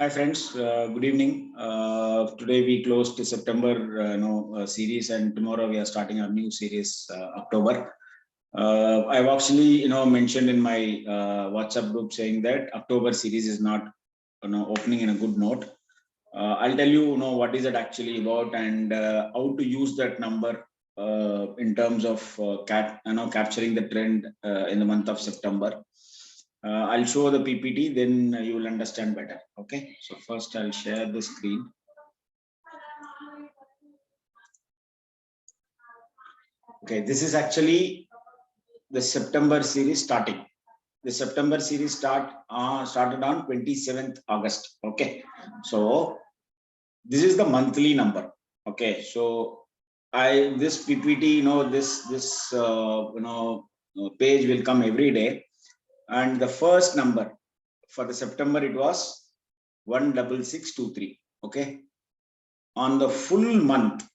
Hi friends, good evening. Today we closed the September series, and tomorrow we are starting our new series, October. I've actually mentioned in my WhatsApp group saying that October series is not opening in a good note. I'll tell you, what is it actually about and how to use that number in terms of capturing the trend in the month of September. I'll show the PPT, then you will understand better. Okay, so first I'll share the screen. Okay, this is actually the September series starting. The September series started on 27th August. Okay, so this is the monthly number. Okay, so this PPT, this page will come every day, and the first number for the September it was 16623. Okay, on the full month,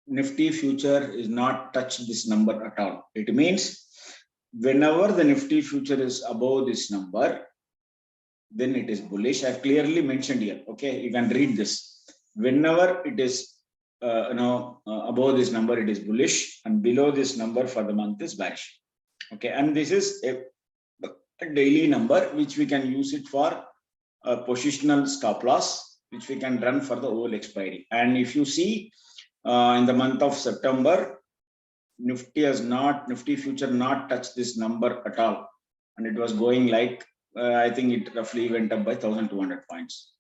Nifty future is not touched this number at all. It means whenever the Nifty future is above this number, then it is bullish. I've clearly mentioned here. Okay, you can read this. Whenever it is above this number, it is bullish, and below this number for the month is bearish. Okay, and this is a daily number which we can use it for a positional stop loss, which we can run for the whole expiry. And if you see in the month of September, Nifty future not touched this number at all, and it was going like I think it roughly went up by 1,200 points.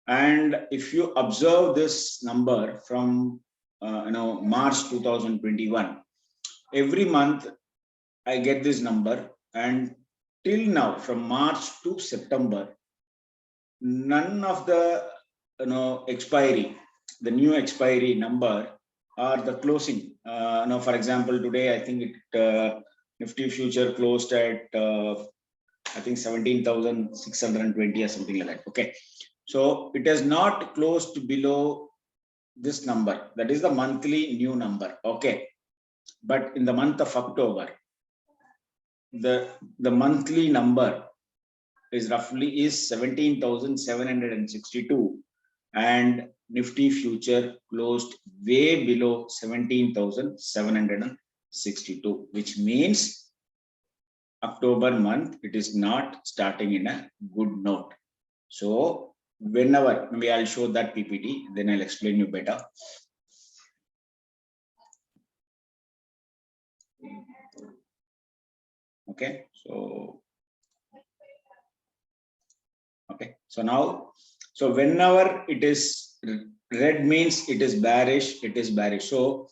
And if you observe this number from March 2021, every month I get this number, and till now from March to September, none of the expiry, the new expiry number or the closing. For example, today I think it Nifty future closed at I think 17,620 or something like that. Okay, so it has not closed below this number. That is the monthly new number. Okay, but in the month of October, the monthly number is roughly 17,762, and Nifty future closed way below 17,762, which means October month it is not starting in a good note. So whenever, maybe I'll show that PPT, then I'll explain you better. Okay, so now, so whenever it is red means it is bearish, So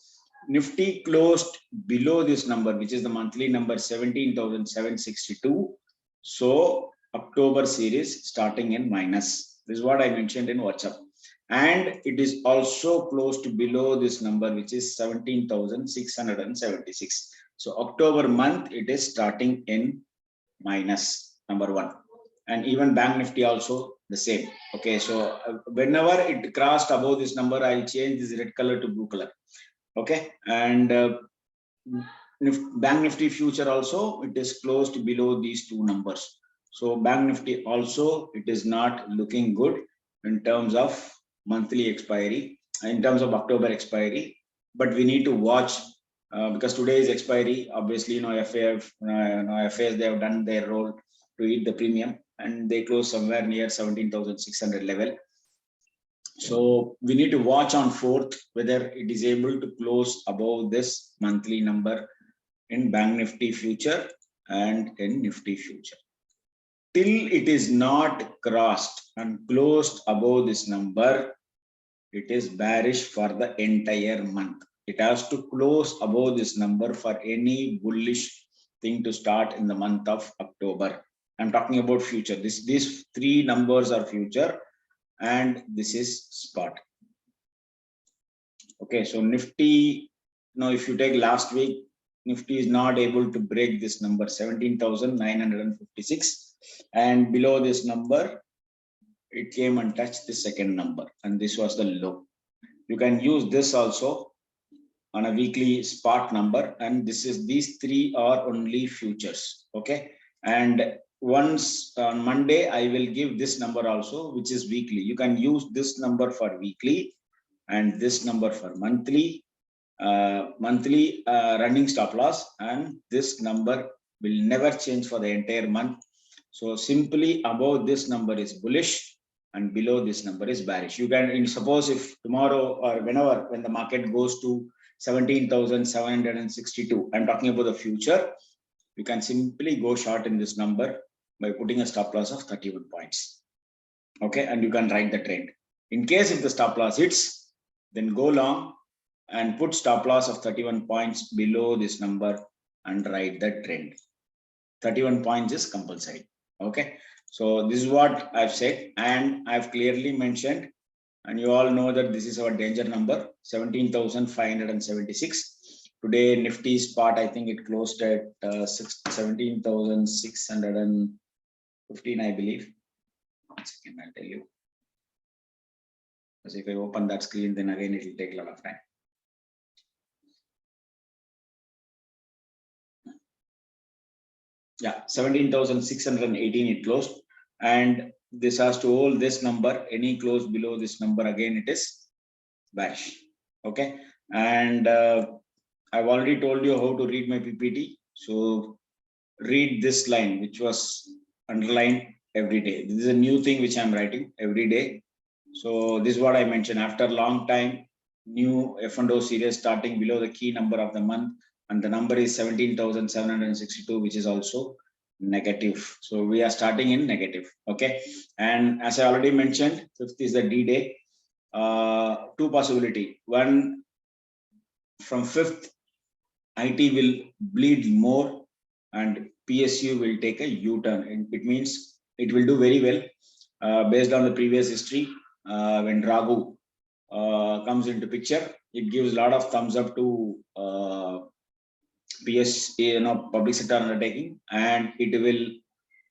Nifty closed below this number, which is the monthly number 17,762. So October series starting in minus. This is what I mentioned in WhatsApp. And it is also closed below this number, which is 17,676. So October month, it is starting in minus, number one. And even Bank Nifty also the same. Okay, so whenever it crossed above this number, I'll change this red color to blue color. Okay, and Bank Nifty future also, it is closed below these two numbers. So Bank Nifty also, it is not looking good in terms of monthly expiry, in terms of October expiry, but we need to watch because today is expiry. Obviously, FAS, they have done their role to eat the premium, and they close somewhere near 17,600 level. So we need to watch on 4th whether it is able to close above this monthly number in Bank Nifty future and in Nifty future. Till it is not crossed and closed above this number, it is bearish for the entire month. It has to close above this number for any bullish thing to start in the month of October. I'm talking about future. These three numbers are future, and this is spot. Okay, so Nifty, if you take last week, Nifty is not able to break this number 17,956, and below this number it came and touched the second number, and this was the low. You can use this also on a weekly spot number, and these three are only futures. Okay, and once on Monday, I will give this number also, which is weekly. You can use this number for weekly and this number for monthly, running stop loss, and this number will never change for the entire month. So simply above this number is bullish and below this number is bearish. You can suppose if tomorrow or whenever, when the market goes to 17,762, I'm talking about the future, you can simply go short in this number by putting a stop loss of 31 points. Okay, and you can write the trend. In case if the stop loss hits, then go long and put stop loss of 31 points below this number and write the trend. 31 points is compulsory. Okay, so this is what I've said, and I've clearly mentioned, and you all know that this is our danger number, 17,576. Today Nifty spot, I think it closed at 17,615, I believe. 1 second, I'll tell you. Because if I open that screen, then again it will take a lot of time. Yeah, 17,618 it closed, and this has to hold this number. Any close below this number, again it is bearish. Okay, and I've already told you how to read my PPT. So read this line, which was underlined every day. This is a new thing which I'm writing every day. So this is what I mentioned. After a long time, new F&O series starting below the key number of the month, and the number is 17,762, which is also negative. So we are starting in negative. Okay, and as I already mentioned, 5th is the D day. Two possibility. One, from 5th, IT will bleed more and PSU will take a U-turn. It means it will do very well based on the previous history. When Raghu comes into picture, it gives a lot of thumbs up to public sector undertaking, and it will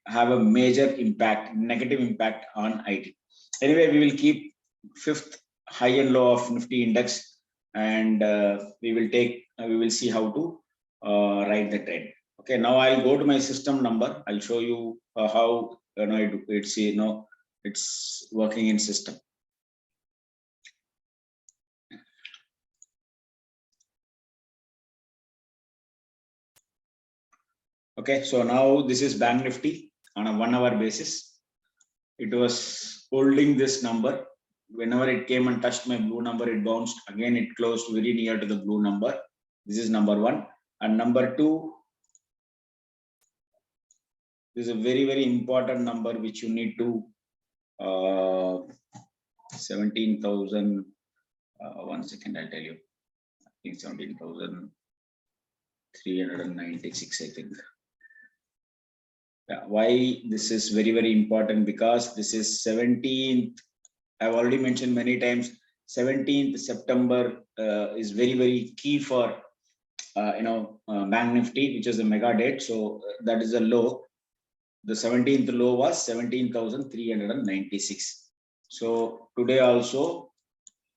have a major impact, negative impact on IT. Anyway, we will keep 5th high and low of Nifty index, and we will see how to write the trend. Okay, now I'll go to my system number. I'll show you how it's working in system. Okay, so now this is Bank Nifty on a 1 hour basis. It was holding this number. Whenever it came and touched my blue number, it bounced. Again, it closed very near to the blue number. This is number 1. And number 2, this is a very, very important number which you need to 17,000. 1 second, I'll tell you. I think 17,396, I think. Yeah, why this is very, very important? Because this is 17th. I've already mentioned many times, 17th September is very, very key for Bank Nifty, which is a mega date. So that is a low. The 17th low was 17,396. So today also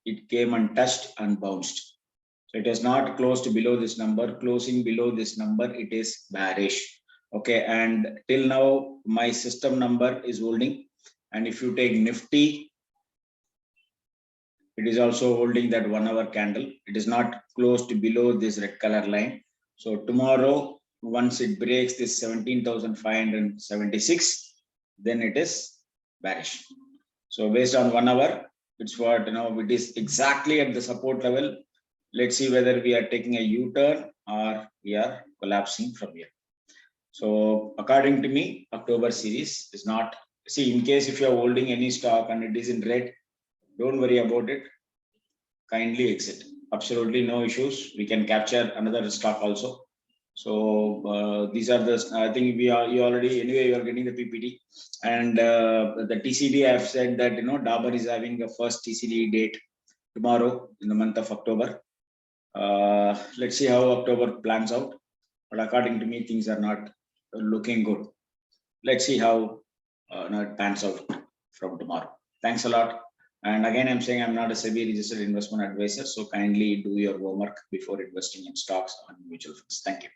it came and touched and bounced. So it has not closed below this number. Closing below this number, it is bearish. Okay, and till now my system number is holding. And if you take Nifty, it is also holding that 1 hour candle. It is not closed below this red color line. So tomorrow, once it breaks this 17,576, then it is bearish. So based on 1 hour, it's what, it is exactly at the support level. Let's see whether we are taking a U-turn or we are collapsing from here. So according to me, October series is not, see, in case if you are holding any stock and it is in red, don't worry about it. Kindly exit. Absolutely no issues. We can capture another stock also. So these are the, I think you already, anyway, you are getting the PPT, and the TCD, I have said that, Dabur is having a first TCD date tomorrow in the month of October. Let's see how October plans out. But according to me, things are not looking good. Let's see how it pans out from tomorrow. Thanks a lot. And again, I'm saying I'm not a SEBI registered investment advisor, so kindly do your homework before investing in stocks or mutual funds. Thank you.